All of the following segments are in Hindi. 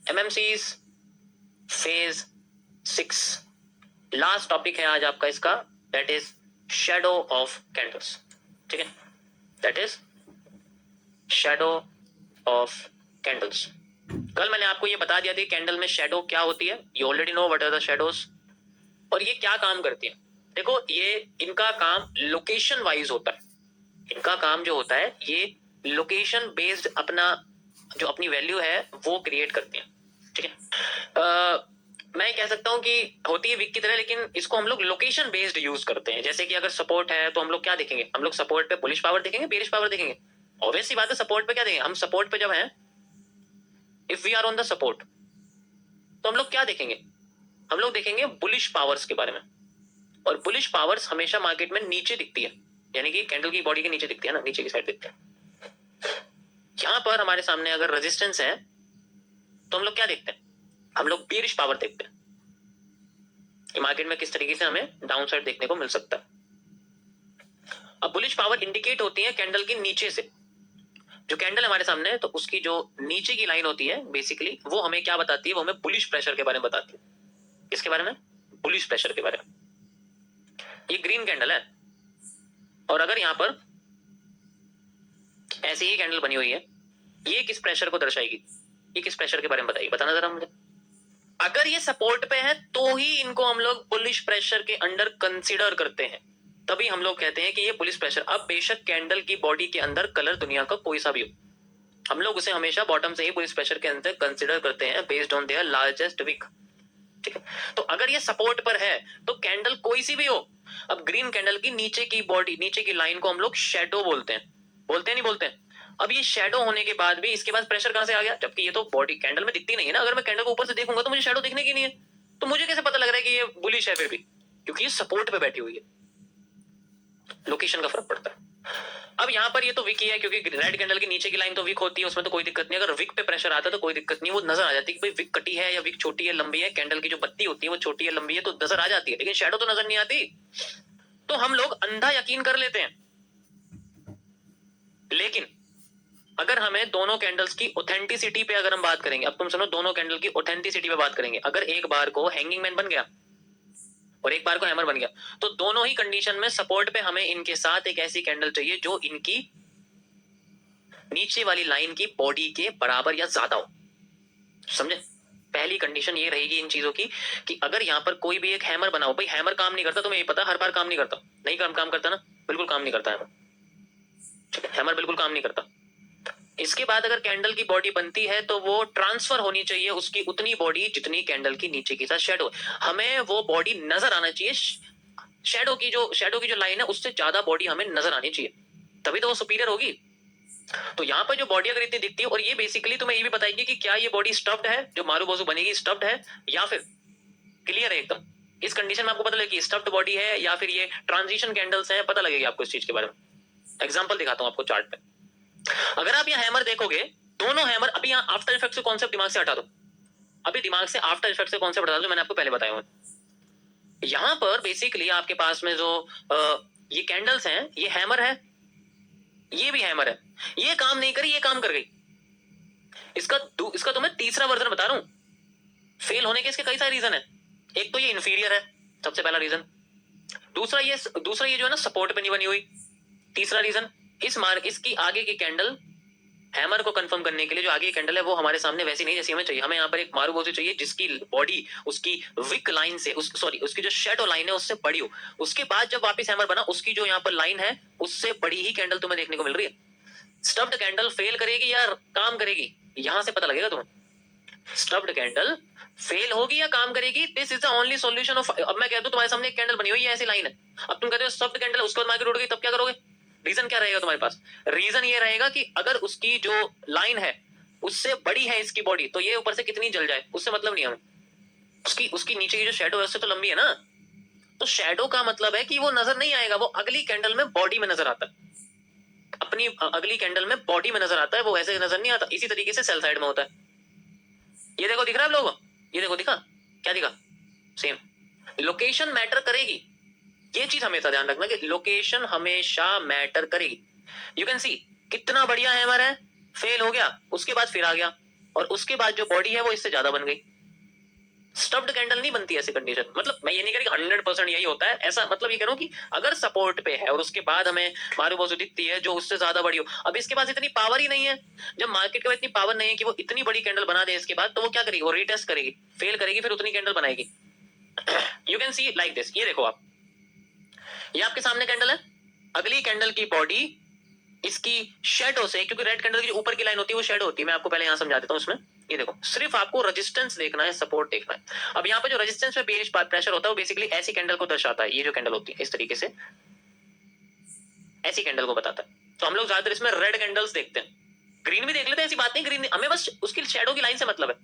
एमएमसीज फेज 6, लास्ट टॉपिक है आज आपका इसका, that is shadow of candles. ठीक है, that is shadow of candles. कल मैंने आपको ये बता दिया था कैंडल में शैडो क्या होती है, you already know what are the shadows, और ये क्या काम करती है। देखो, ये इनका काम लोकेशन वाइज होता है। इनका काम जो होता है ये लोकेशन बेस्ड अपना जो अपनी वैल्यू है वो क्रिएट करती है। ठीक है, मैं कह सकता हूं कि होती है वीक की तरह, लेकिन इसको हम लोग लोकेशन बेस्ड यूज करते हैं। जैसे कि अगर सपोर्ट है तो हम लोग क्या देखेंगे, हम लोग सपोर्ट पे बुलिश पावर देखेंगे, बेरिश पावर देखेंगे। ऑब्वियस सी बात है, सपोर्ट पे क्या देखेंगे हम, सपोर्ट पे जब है, if we are on the support, तो हम लोग क्या देखेंगे, हम लोग देखेंगे बुलिश पावर्स के बारे में। और बुलिश पावर्स हमेशा मार्केट में नीचे दिखती है, यानी कि कैंडल की बॉडी के नीचे दिखती है ना, नीचे की साइड दिखती है। यहां पर हमारे सामने अगर रेजिस्टेंस है तो हम लोग क्या देखते हैं, हम लोग बेरिश पावर देखते हैं कि मार्केट में किस तरीके से हमें डाउन साइड देखने को मिल सकता है। अब बुलिश पावर इंडिकेट होती है कैंडल के नीचे से। जो कैंडल हमारे सामने है तो उसकी जो नीचे की लाइन होती है बेसिकली वो हमें क्या बताती है, वो हमें बुलिश प्रेशर के बारे में बताती है। किसके बारे में, बुलिश प्रेशर के बारे में। ये ग्रीन कैंडल है, और अगर यहां पर ऐसी ही कैंडल बनी हुई है, ये किस प्रेशर को दर्शाएगी, ये किस प्रेशर के बारे में बताएगी, बताना जरा मुझे। अगर ये सपोर्ट पे है तो ही इनको हम लोग बुलिश प्रेशर के अंडर कंसीडर करते हैं, तभी हम लोग कहते हैं कि ये बुलिश प्रेशर। अब बेशक कैंडल की बॉडी के अंदर कलर दुनिया का कोई सा भी हो, हम लोग उसे हमेशा बॉटम से ही बुलिश प्रेशर के अंदर कंसीडर करते हैं based on their largest wick. ठीक है, तो अगर ये सपोर्ट पर है तो कैंडल कोई सी भी हो, अब ग्रीन कैंडल की नीचे की बॉडी, नीचे की लाइन को हम लोग शैडो बोलते हैं, बोलते हैं नहीं बोलते हैं। अब ये शैडो होने के बाद भी इसके बाद प्रेशर कहां से आ गया, जबकि ये तो बॉडी कैंडल में दिखती नहीं है ना। अगर मैं कैंडल को ऊपर से देखूंगा तो मुझे शैडो दिखने की नहीं है, तो मुझे कैसे पता लग रहा है कि ये बुलिश है फिर भी, क्योंकि ये सपोर्ट पे बैठी हुई है। लोकेशन का फर्क पड़ता है। अब यहां पर ये तो विक ही है, क्योंकि रेड कैंडल की नीचे की लाइन तो विक होती है, उसमें तो कोई दिक्कत नहीं। अगर विक पे प्रेशर आता है तो कोई दिक्कत नहीं, वो नजर आ जाती है कि भाई विक कटी है या विक छोटी है लंबी है। कैंडल की जो बत्ती होती है वो छोटी है लंबी है तो नजर आ जाती है, लेकिन शैडो तो नजर नहीं आती। तो हम लोग अंधा यकीन कर लेते हैं। लेकिन अगर हमें दोनों कैंडल्स की ऑथेंटिसिटी पे अगर हम बात करेंगे, अब तुम सुनो, दोनों कैंडल की ऑथेंटिसिटी पे बात करेंगे। अगर एक बार को हैंगिंग मैन बन गया और एक बार को हैमर बन गया, तो दोनों ही कंडीशन में सपोर्ट पे हमें इनके साथ एक ऐसी कैंडल चाहिए जो इनकी नीचे वाली लाइन की बॉडी के बराबर या ज्यादा हो। समझे, पहली कंडीशन ये रहेगी इन चीजों की कि अगर यहां पर कोई भी एक हैमर बना हो, भाई हैमर काम नहीं करता, तुम्हें ये पता, हर बार काम नहीं करता, नहीं काम करता ना, बिल्कुल काम नहीं करता हैमर। हैमर बिल्कुल काम नहीं करता। इसके बाद अगर कैंडल की बॉडी बनती है तो वो ट्रांसफर होनी चाहिए उसकी उतनी बॉडी जितनी कैंडल की नीचे की साथ शैडो, हमें वो बॉडी नजर आना चाहिए। शैडो की जो लाइन है उससे ज्यादा बॉडी हमें नजर आनी चाहिए, तभी तो वो सुपीरियर होगी। तो यहाँ पर जो बॉडी अगर इतनी दिखती है, और ये बेसिकली तुम्हें ये भी बताएगी कि क्या ये बॉडी स्टफ्ड है, जो मारू बोजू बनेगी स्टफ्ड है या फिर क्लियर है एकदम। इस कंडीशन में आपको पता लगेगा कि स्टफ्ड बॉडी है या फिर ये ट्रांजिशन कैंडल्स हैं, पता लगेगा आपको इस चीज के बारे में। एग्जांपल दिखाता हूं आपको चार्ट पे। अगर आप यहाँ हैमर देखोगे, दोनों हैमर, अभी यहाँ आफ्टर इफेक्ट से कॉन्सेप्ट दिमाग से हटा दो, अभी दिमाग से आफ्टर इफेक्ट से कॉन्सेप्ट हटा दो, मैंने आपको पहले बताया हुआ। यहां पर बेसिकली आपके पास में जो ये कैंडल्स हैं, ये हैमर है, ये भी हैमर है, ये काम नहीं करी, ये काम कर गई। इसका तो मैं तीसरा वर्जन बता रहा हूं। फेल होने के इसके कई सारे रीजन है। एक तो ये इंफीरियर है, सबसे पहला रीजन। दूसरा ये जो है ना सपोर्ट पे नहीं बनी हुई। तीसरा रीजन, इसकी आगे की कैंडल, हैमर को कंफर्म करने के लिए जो आगे की कैंडल है वो हमारे सामने वैसी नहीं जैसी हमें चाहिए। हमें यहाँ पर एक मारूबोजू चाहिए जिसकी बॉडी उसकी विक लाइन से, उसकी जो शैडो लाइन है उससे बड़ी हो। उसके बाद जब वापस हैमर बना, उसकी जो यहाँ पर लाइन है उससे बड़ी ही कैंडल तुम्हें देखने को मिल रही है। स्टफ्ड कैंडल फेल करेगी या काम करेगी, यहां से पता लगेगा तुम्हें। स्टफ्ड कैंडल फेल होगी या काम करेगी, this is the only solution of. अब मैं कह दूं तुम्हारे सामने एक कैंडल बनी हुई है, ऐसी लाइन है, अब तुम कहते हो स्टफ्ड कैंडल, उसके बाद मार्केट उड़ गई, तब क्या करोगे? रीजन क्या रहेगा तुम्हारे पास? रीजन ये रहेगा कि अगर उसकी जो लाइन है उससे बड़ी है इसकी बॉडी, तो ये ऊपर से कितनी जल जाए उससे मतलब नहीं हमें। उसकी नीचे की जो शैडो है उससे तो लंबी है ना, तो शैडो का मतलब है कि वो नजर नहीं आएगा, वो अगली कैंडल में बॉडी में नजर आता है, अपनी अगली कैंडल में बॉडी में नजर आता है, वो ऐसे नजर नहीं आता। इसी तरीके से सेल साइड में होता है। ये देखो, दिख रहा है आप लोगों को? ये देखो, दिखा क्या दिखा? सेम। लोकेशन मैटर करेगी, ये चीज हमेशा ध्यान रखना कि लोकेशन हमेशा मैटर करेगी। यू कैन सी कितना बढ़िया हैमर है, फेल हो गया, उसके बाद फिर आ गया, और उसके बाद जो बॉडी है वो इससे ज्यादा बन गई। स्टफ्ड कैंडल नहीं बनती ऐसी कंडीशन, मतलब मैं ये नहीं कह रही 100% यही होता है, ऐसा मतलब ये कह रहा हूं कि अगर सपोर्ट पे है और उसके बाद हमें मारूबोजू दिखती है जो उससे ज्यादा बड़ी हो, अब इसके पास इतनी पावर ही नहीं है, जब मार्केट के पास इतनी पावर नहीं है कि वो इतनी बड़ी कैंडल बना दे इसके बाद, तो वो क्या करेगी, वो रीटेस्ट करेगी, फेल करेगी, फिर उतनी कैंडल बनाएगी। You can see like this, ये देखो आप, ये आपके सामने कैंडल है, अगली कैंडल की बॉडी इसकी शेडो से, क्योंकि रेड कैंडल की जो ऊपर की लाइन होती है वो शेडो होती है, मैं आपको पहले यहां समझा देता हूं उसमें। ये देखो, सिर्फ आपको रेजिस्टेंस देखना है, सपोर्ट देखना है। अब यहाँ पे जो रेजिस्टेंस में बेरिश प्रेशर होता है वो बेसिकली ऐसी कैंडल को दर्शाता है, ये जो कैंडल होती है इस तरीके से ऐसी कैंडल को बताता है। तो हम लोग ज्यादातर इसमें रेड कैंडल्स देखते हैं, ग्रीन भी देख लेते हैं, ऐसी बात नहीं, ग्रीन हमें बस उसकी शेडो की लाइन से मतलब है,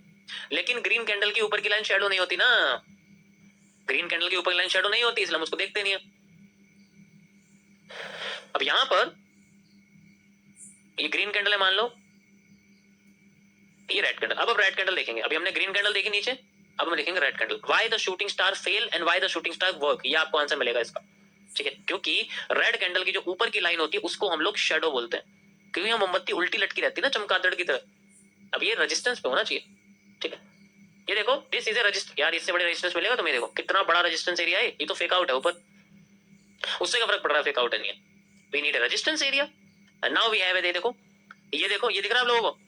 लेकिन ग्रीन कैंडल की ऊपर की लाइन शेडो नहीं होती ना, ग्रीन कैंडल की ऊपर की लाइन शेडो नहीं होती, इसलिए हम उसको देखते नहीं है। अब यहां पर ये ग्रीन कैंडल है, मान लो ये रेड कैंडल, अब रेड कैंडल देखेंगे, अभी हमने ग्रीन कैंडल देखी नीचे, अब हम देखेंगे red candle. Why the shooting star fail and why the shooting star work, ये आपको आंसर मिलेगा इसका, ठीक है, क्योंकि रेड कैंडल की जो ऊपर की लाइन होती है उसको हम लोग शेडो बोलते हैं, क्योंकि हम मोमबत्ती उल्टी लटकी रहती है ना चमगादड़ की तरह। अब ये रेजिस्टेंस पे होना चाहिए, ठीक है, ये देखो दिस इज ए रेजिस्टेंस, यार इससे बड़े रेजिस्टेंस मिलेगा तुम्हें, देखो कितना बड़ा रेजिस्टेंस एरिया है, ये तो फेक आउट है ऊपर, उससे क्या फर्क पड़ रहा है, फेक आउट है नहीं है, we need a resistance area and now we have a, देखो ये देखो, ये दिख रहा है आप लोगों को,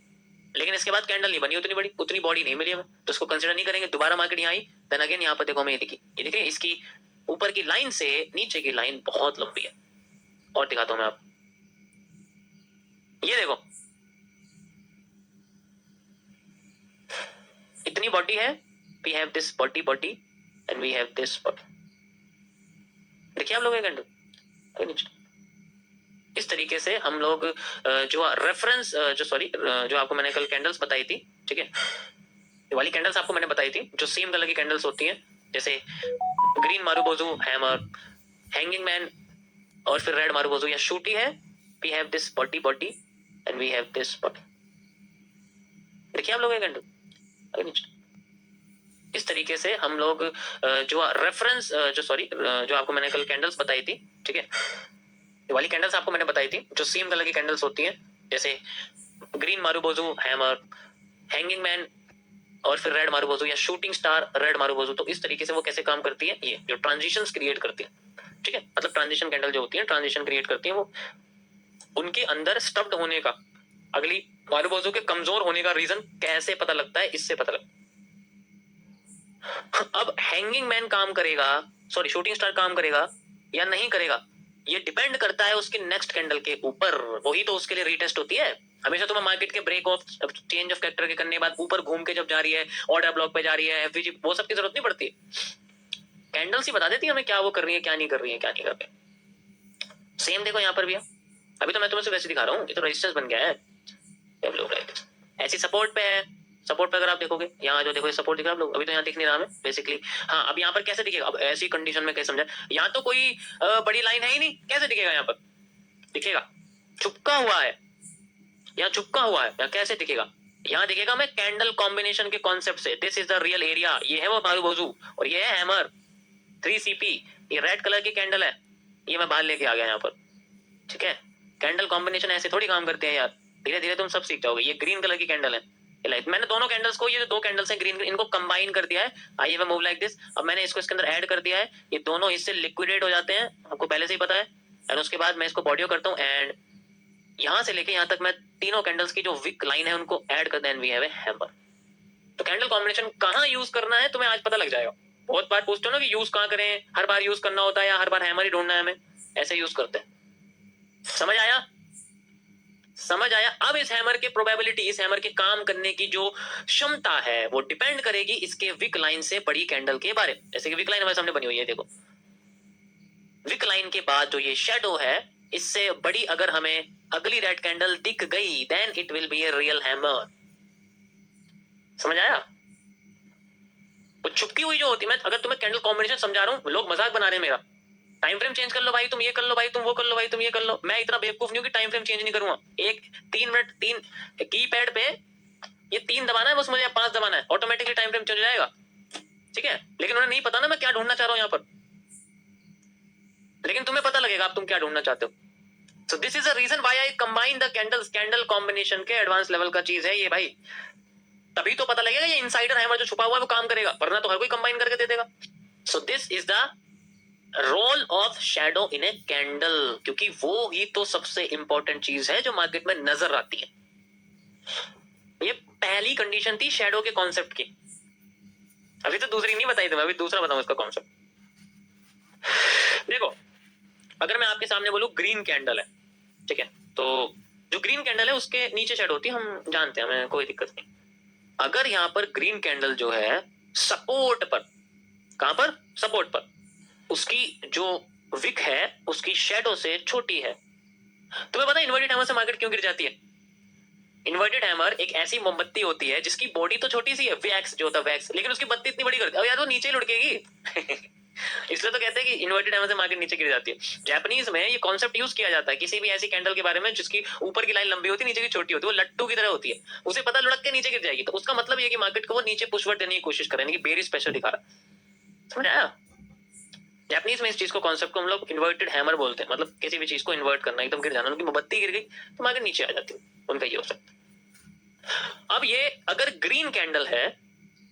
लेकिन इसके बाद कैंडल नहीं बनी उतनी बड़ी, उतनी बॉडी नहीं मिली हमें, तो उसको कंसीडर नहीं करेंगे। दोबारा मार्केट यहाँ आई, देन अगेन यहाँ पर देखो हमें ये दिखी, ये देखिए इसकी ऊपर की लाइन से नीचे की लाइन बहुत लंबी है, और दिखाता हूं मैं आप, ये देखो इतनी बॉडी है, we have this body and we have this body, देखिए आप लोग कैंडल नीचे, इस तरीके से हम लोग जो रेफरेंस जो आपको मैंने कल कैंडल्स बताई थी, ठीक है, ये वाली कैंडल्स आपको मैंने बताई थी जो सेम कलर की कैंडल्स होती हैं, जैसे green marubozu, hammer, hanging man, और फिर रेड मारूबोजू या शूटी है, we have this body and we have this body, देखिए आप लोग कैंडल नीचे, इस तरीके से हम लोग जो रेफरेंस जो आपको मैंने कल कैंडल्स बताई थी, ठीक है, ये वाली कैंडल्स आपको मैंने बताई थी जो सेम कलर की कैंडल्स होती हैं, जैसे green marubozu, hammer, hanging man, और फिर रेड मारूबोजू या शूटिंग स्टार रेड मारूबोजू, तो इस तरीके से वो कैसे काम करती है, ये जो ट्रांजिशंस क्रिएट करती है, ठीक है, मतलब ट्रांजिशन कैंडल जो होती है ट्रांजिशन क्रिएट करती है, वो उनके अंदर स्टफ्ड होने का, अगली मारूबोजू के कमजोर होने का रीजन कैसे पता लगता है, इससे पता लगता है। अब हैंगिंग मैन काम करेगा, सॉरी शूटिंग स्टार काम करेगा या नहीं करेगा, ये डिपेंड करता है उसके नेक्स्ट कैंडल के ऊपर, वही तो उसके लिए रीटेस्ट होती है। हमेशा तुम्हें मार्केट के break of change of character के करने के बाद ऊपर घूम के जब जा रही है, ऑर्डर ब्लॉक पे जा रही है, एफवीजी, वो सब की जरूरत नहीं पड़ती, कैंडल्स ही बता देती है हमें क्या वो कर रही है, क्या नहीं कर रही है, क्या नहीं कर रही है। सेम देखो यहाँ पर भी है, अभी तो मैं तुम्हें वैसे दिखा रहा हूँ, ये तो रजिस्टेंस बन गया है, ऐसी सपोर्ट पे है, सपोर्ट पे अगर आप देखोगे यहाँ जो देखो सपोर्ट दिख रहा है आप लोग, अभी तो यहाँ दिख नहीं रहा हमें बेसिकली, हाँ अब यहाँ पर कैसे दिखेगा, अब ऐसी कंडीशन में कैसे समझा, यहाँ तो कोई बड़ी लाइन है ही नहीं, कैसे दिखेगा, यहाँ पर दिखेगा चुपका हुआ है, यहाँ चुपका हुआ है, यहाँ कैसे दिखेगा, यहाँ दिखेगा मैं कैंडल कॉम्बिनेशन के कॉन्सेप्ट से, this is the real area, ये है वो मारूबोजू और ये है हैमर 3CP, ये रेड कलर की कैंडल है, ये मैं बाहर लेके आ गया यहाँ पर, ठीक है, कैंडल कॉम्बिनेशन ऐसे थोड़ी काम करते हैं यार, धीरे धीरे तुम सब सीख जाओगे। ये ग्रीन कलर की कैंडल है, मैंने दोनों कैंडल्स को, ये जो दो कैंडल्स हैं ग्रीन, इनको कंबाइन कर दिया है, आइए मैं मूव लाइक दिस, अब मैंने इसको इसके अंदर ऐड कर दिया है, ये दोनों इससे लिक्विडेट हो जाते हैं, आपको पहले से ही पता है, एंड उसके बाद मैं इसको बॉडियो करता हूँ, एंड यहां से लेके यहां तक मैं तीनों कैंडल्स की जो विक लाइन है उनको ऐड कर दें, वी हैव ए हैमर। तो कैंडल कॉम्बिनेशन कहां यूज करना है तुम्हें आज पता लग जाएगा, बहुत बार पूछते हो ना कि यूज कहां करें, हर बार यूज करना होता है या हर बार हैमर ही ढूंढना है हमें, ऐसे यूज करते हैं, समझ आया, समझ आया। अब इस हैमर के प्रोबेबिलिटी, इस हैमर के काम करने की जो क्षमता है वो डिपेंड करेगी इसके विक लाइन से बड़ी कैंडल के बारे में, जैसे कि विक लाइन हमारे सामने बनी हुई है, देखो विक लाइन के बाद जो ये शेडो है इससे बड़ी अगर हमें अगली रेड कैंडल दिख गई, then it will be a real hammer, समझ आया। वो छुपकी हुई जो होती है, मैं अगर तुम्हें कैंडल कॉम्बिनेशन समझा रहा हूं, लोग मजाक बना रहे हैं मेरा, टाइम फ्रेम चेंज कर लो भाई, तुम ये कर लो भाई, तुम वो कर लो भाई, तुम ये कर लो, मैं इतना बेवकूफ नहीं हूं कि टाइम फ्रेम चेंज नहीं करूंगा, एक 3 मिनट 3 की पैड पे ये 3 दबाना है बस मुझे, 5 दबाना है, ऑटोमेटिकली टाइम फ्रेम चेंज हो जाएगा, ठीक है, लेकिन उन्हें नहीं पता ना मैं क्या ढूंढना चाह रहा हूं यहाँ पर, लेकिन तुम्हें पता लगेगा आप तुम क्या ढूंढना चाहते हो। So this is the reason why I combine the candles, candle combination के एडवांस लेवल का चीज है ये भाई, तभी तो पता लगेगा ये इनसाइडर हैमर जो छुपा हुआ है वो काम करेगा, वरना तो हर कोई कंबाइन करके दे देगा। So this is the role of shadow in a candle, क्योंकि वो ही तो सबसे इंपॉर्टेंट चीज है जो मार्केट में नजर आती है। ये पहली कंडीशन थी शैडो के कॉन्सेप्ट की। अभी तो दूसरी नहीं बताई थी, मैं अभी दूसरा बताऊं इसका कॉन्सेप्ट। देखो, अगर मैं आपके सामने बोलूं ग्रीन कैंडल है, ठीक है, तो जो ग्रीन कैंडल है उसके नीचे शेड होती है, हम जानते हैं, हमें कोई दिक्कत नहीं। अगर यहाँ पर ग्रीन कैंडल जो है सपोर्ट पर, कहां पर, सपोर्ट पर, उसकी जो विक है उसकी शेडो से छोटी है, तुम्हें पता है इन्वर्टेड हैमर से मार्केट क्यों गिर जाती है? इन्वर्टेड हैमर एक ऐसी मोमबत्ती होती है जिसकी बॉडी तो छोटी सी है, वैक्स जो होता है वैक्स, लेकिन उसकी बत्ती इतनी बड़ी कर दी, अब यार वो नीचे ही लुढ़केगी। इसलिए तो कहते हैं कि इन्वर्टेड हैमर से मार्केट नीचे गिर जाती है। जापानीज में ये कॉन्सेप्ट यूज किया जाता है किसी भी ऐसी कैंडल के बारे में जिसकी ऊपर की लाइन लंबी होती है, नीचे की छोटी होती है, वो लट्टू की तरह होती है, उसे पता लुढ़क के नीचे गिर जाएगी, तो उसका मतलब ये कि मार्केट को वो नीचे पुशवर्ड देने की कोशिश कर रहे हैं, बेरिश प्रेशर दिखा रहा है। समझ आया? जापानीज में इस चीज को, कॉन्सेप्ट को हम लोग इन्वर्टेड हैमर बोलते हैं, मतलब किसी भी चीज को इन्वर्ट करना, एकदम गिर जाना, उनकी मोमबत्ती गिर गई तो मार्केट नीचे आ जाती है, उनका ये हो सकता है। अब ये अगर ग्रीन कैंडल है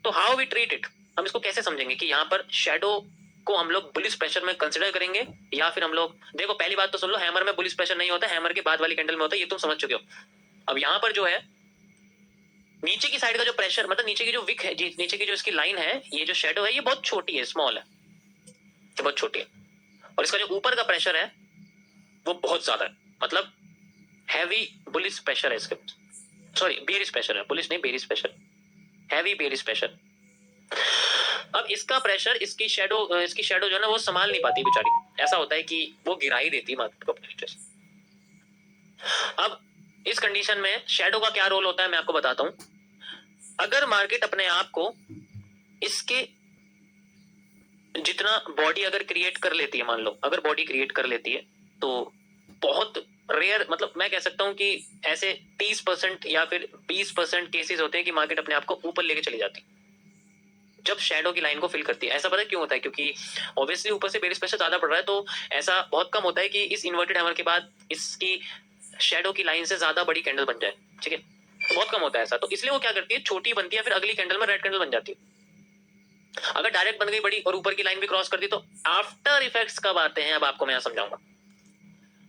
तो हाउ वी ट्रीट इट, हम इसको कैसे समझेंगे कि यहाँ पर शैडो को हम लोग बुलिश प्रेशर में कंसीडर करेंगे, या फिर हम लोग, देखो पहली बात तो सुन लो, हैमर में बुलिश प्रेशर नहीं होता, हैमर के बाद वाली कैंडल में होता है, ये तुम समझ चुके हो। अब यहाँ पर जो है नीचे की साइड का जो प्रेशर, मतलब नीचे की जो विक है, नीचे की जो इसकी लाइन है, ये जो शैडो है ये बहुत छोटी है, स्मॉल है, ये बहुत छोटी है, और इसका जो ऊपर का प्रेशर है वो बहुत ज्यादा है, मतलब हैवी बुलिश प्रेशर है इसके, सॉरी बेरिश प्रेशर है, बुलिश नहीं bearish pressure, heavy bearish pressure. अब इसका प्रेशर इसकी शेडो जो है ना वो संभाल नहीं पाती बेचारी, ऐसा होता है कि वो गिरा ही देती मार्केट को अपने नीचे से। अब इस कंडीशन में शेडो का क्या रोल होता है मैं आपको बताता हूं। अगर मार्केट अपने आप को इसके जितना बॉडी अगर क्रिएट कर लेती है, मान लो अगर बॉडी क्रिएट कर लेती है, तो बहुत रेयर, मतलब मैं कह सकता हूं कि ऐसे 30% या फिर 20% केसेस होते हैं कि मार्केट अपने आप को ऊपर लेके चली जाती है जब शैडो की लाइन को फिल करती है। ऐसा पता है क्यों होता है? क्योंकि ऑब्वियसली ऊपर से बेरिश प्रेशर ज्यादा पड़ रहा है, तो ऐसा बहुत कम होता है कि इस इन्वर्टेड हैमर के बाद इसकी शैडो की लाइन से ज्यादा बड़ी कैंडल बन जाए, ठीक है, तो बहुत कम होता है ऐसा, तो इसलिए वो क्या करती है, छोटी बनती है, फिर अगली कैंडल में रेड कैंडल बन जाती है। अगर डायरेक्ट बन गई बड़ी और ऊपर की लाइन भी क्रॉस कर दी तो आफ्टर इफेक्ट्स कब आते हैं, अब आपको मैं समझाऊंगा।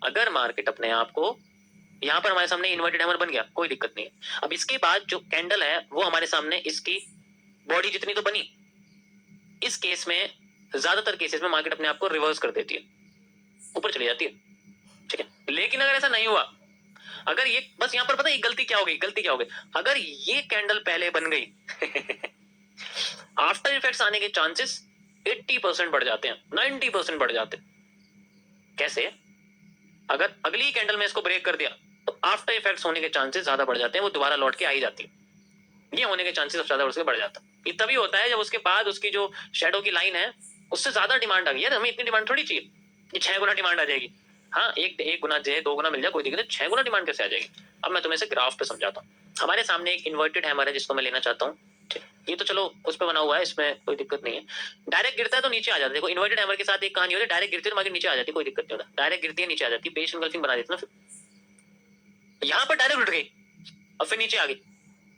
अगर मार्केट अपने आप को, यहाँ पर हमारे सामने इन्वर्टेड हैमर बन गया, कोई दिक्कत नहीं है, अब इसके बाद जो कैंडल है वो हमारे सामने इसकी बॉडी जितनी तो बनी, इस केस में ज्यादातर केसेस में मार्केट अपने आप को रिवर्स कर देती है, ऊपर चली जाती है, ठीक है। लेकिन अगर ऐसा नहीं हुआ, अगर ये बस यहाँ पर पता है गलती क्या हो गई, अगर ये कैंडल पहले बन गई आफ्टर इफेक्ट्स आने के चांसेस 80% बढ़ जाते हैं, 90% बढ़ जाते हैं। कैसे? अगर अगली कैंडल में इसको ब्रेक कर दिया तो आफ्टर इफेक्ट्स होने के चांसेस ज्यादा बढ़ जाते हैं, वो दोबारा लौट के आ ही जाती है, ये होने के चांसेस ज्यादा उसके बढ़ जाता है। ये तभी होता है जब उसके बाद उसकी जो शैडो की लाइन है उससे ज्यादा डिमांड आ गई, यार हमें इतनी डिमांड थोड़ी चाहिए, ये 6 गुना डिमांड आ जाएगी। हाँ, एक गुना जाए, 2 गुना मिल जाए, कोई दिक्कत नहीं, 6 गुना डिमांड कैसे आ जाएगी? अब मैं तुम्हें से ग्राफ पे समझाता हूँ। हमारे सामने एक इन्वर्टेड हैमर है जिसको मैं लेना चाहता हूँ, ये तो चलो उस पर बना हुआ है, इसमें कोई दिक्कत नहीं है। डायरेक्ट गिरता है तो नीचे आ जाता है, देखो इन्वर्टेड हैमर के साथ एक कहानी होती है, डायरेक्ट गिरती है तो मार्केट नीचे आ जाती है, कोई दिक्कत नहीं होता, डायरेक्ट गिरती है नीचे आ जाती है, बेस इनगल्फिंग बना देती है ना। फिर यहाँ पर डायरेक्ट उठ गई, अब फिर नीचे आ गई,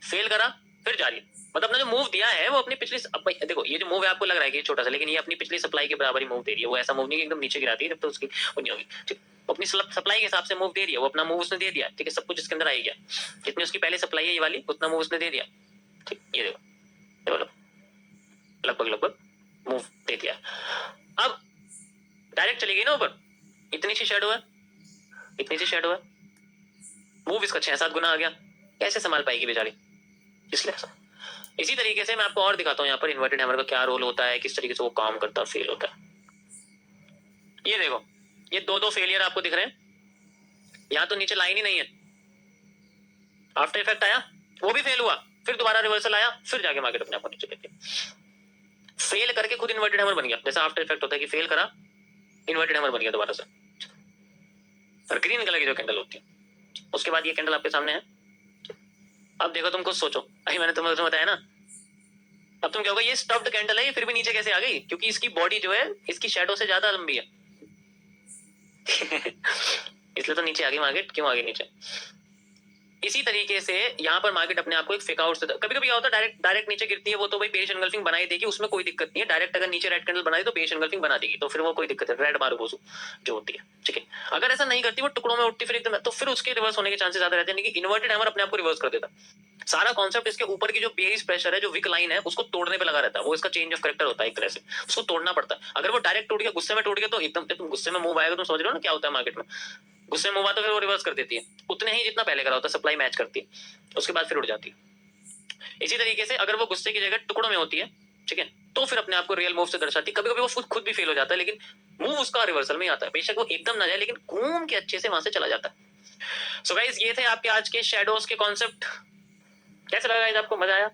फेल करा, फिर जा रही है, मतलब अपना जो मूव दिया है वो अपनी पिछली, देखो ये जो मूव है आपको लग रहा है कि छोटा सा, लेकिन ये अपनी पिछली सप्लाई के बराबर ही मूव दे रही है, वो ऐसा मूव नहीं कि एकदम नीचे गिराती है, जब तो उसकी वो नहीं होगी, ठीक, अपनी सप्लाई के हिसाब से मूव दे रही है, वो अपना मूव उसने दे दिया, ठीक है, सब कुछ इसके अंदर आ गया, जितनी उसकी पहले सप्लाई है ये वाली, उतना मूव उसने दे दिया, ठीक, ये देखो लगभग मूव दे दिया। अब डायरेक्ट चली गई ना ऊपर, इतनी सी शेडो है, मूव इसका 6-7 गुना आ गया, कैसे संभाल पाएगी बेचारी? इसलिए इसी तरीके से मैं आपको और दिखाता हूँ यहाँ पर इन्वर्टेड हैमर का क्या रोल होता है, किस तरीके से वो काम करता है, फेल होता है। ये देखो, ये दो फेलियर आपको दिख रहे हैं, यहाँ तो नीचे लाइन ही नहीं है, आफ्टर इफेक्ट आया वो भी फेल हुआ, फिर दोबारा रिवर्सल आया, फिर जाके मार्केट अपने आप को नीचे लेती है, फेल करके खुद इन्वर्टेड हैमर बन गया, जैसा आफ्टर इफेक्ट होता है कि फेल करा, इन्वर्टेड हैमर बन गया दोबारा से, और ग्रीन कलर की जो कैंडल होती है, उसके बाद ये कैंडल आपके सामने है। अब देखो तुम कुछ सोचो, अभी मैंने तुम्हें बताया ना, अब तुम क्या होगा, ये स्टफ्ड कैंडल है, ये फिर भी नीचे कैसे आ गई? क्योंकि इसकी बॉडी जो है इसकी शैडो से ज्यादा लंबी है इसलिए तो नीचे आ गई मार्केट। क्यों आ गई नीचे? इसी तरीके से यहाँ पर मार्केट अपने आप को एक फेक आउट से, कभी कभी क्या होता है डायरेक्ट नीचे गिरती है, वो तो भाई बेरिश एनगल्फिंग बना ही देगी, उसमें कोई दिक्कत नहीं है। डायरेक्ट अगर नीचे रेड कैंडल बनाई तो बेरिश एनगल्फिंग बना देगी, तो फिर वो कोई दिक्कत है, रेड मार्गोसू जो होती है, ठीक है। अगर ऐसा नहीं करती, वो टुकड़ों में उठती फिर एकदम, तो फिर उसके रिवर्स होने के चांसेस ज्यादा रहते हैं। लेकिन इन्वर्टेड हैमर अपने आप को रिवर्स कर देता। सारा कॉन्सेप्ट इसके ऊपर की जो बेरिश प्रेशर है, जो विक लाइन है, उसको तोड़ने पे लगा रहता है। वो इसका चेंज ऑफ कैरेक्टर होता है एक तरह से, उसको तोड़ना पड़ता है। अगर वो डायरेक्ट टूट गया, गुस्से में टूट गया, तो एकदम तुम गुस्से में मूव आएगा, तुम समझ रहे हो ना क्या होता है मार्केट में। गुस्से में मूव आता है, फिर वो रिवर्स कर देती है उतने ही जितना पहले करा होता है, सप्लाई मैच करती है, उसके बाद फिर उड़ जाती है। इसी तरीके से अगर वो गुस्से की जगह टुकड़ों में होती है, ठीक है, तो फिर अपने आप को रियल मूव से दर्शाती है। कभी कभी वो खुद भी फेल हो जाता है, लेकिन मूव उसका रिवर्सल में आता है। बेशक वो एकदम ना जाए, लेकिन घूम के अच्छे से वहां से चला जाता है। सो गाइस, ये थे आपके आज के शैडोज के कॉन्सेप्ट। कैसे लगा गाइस, आपको मजा आया?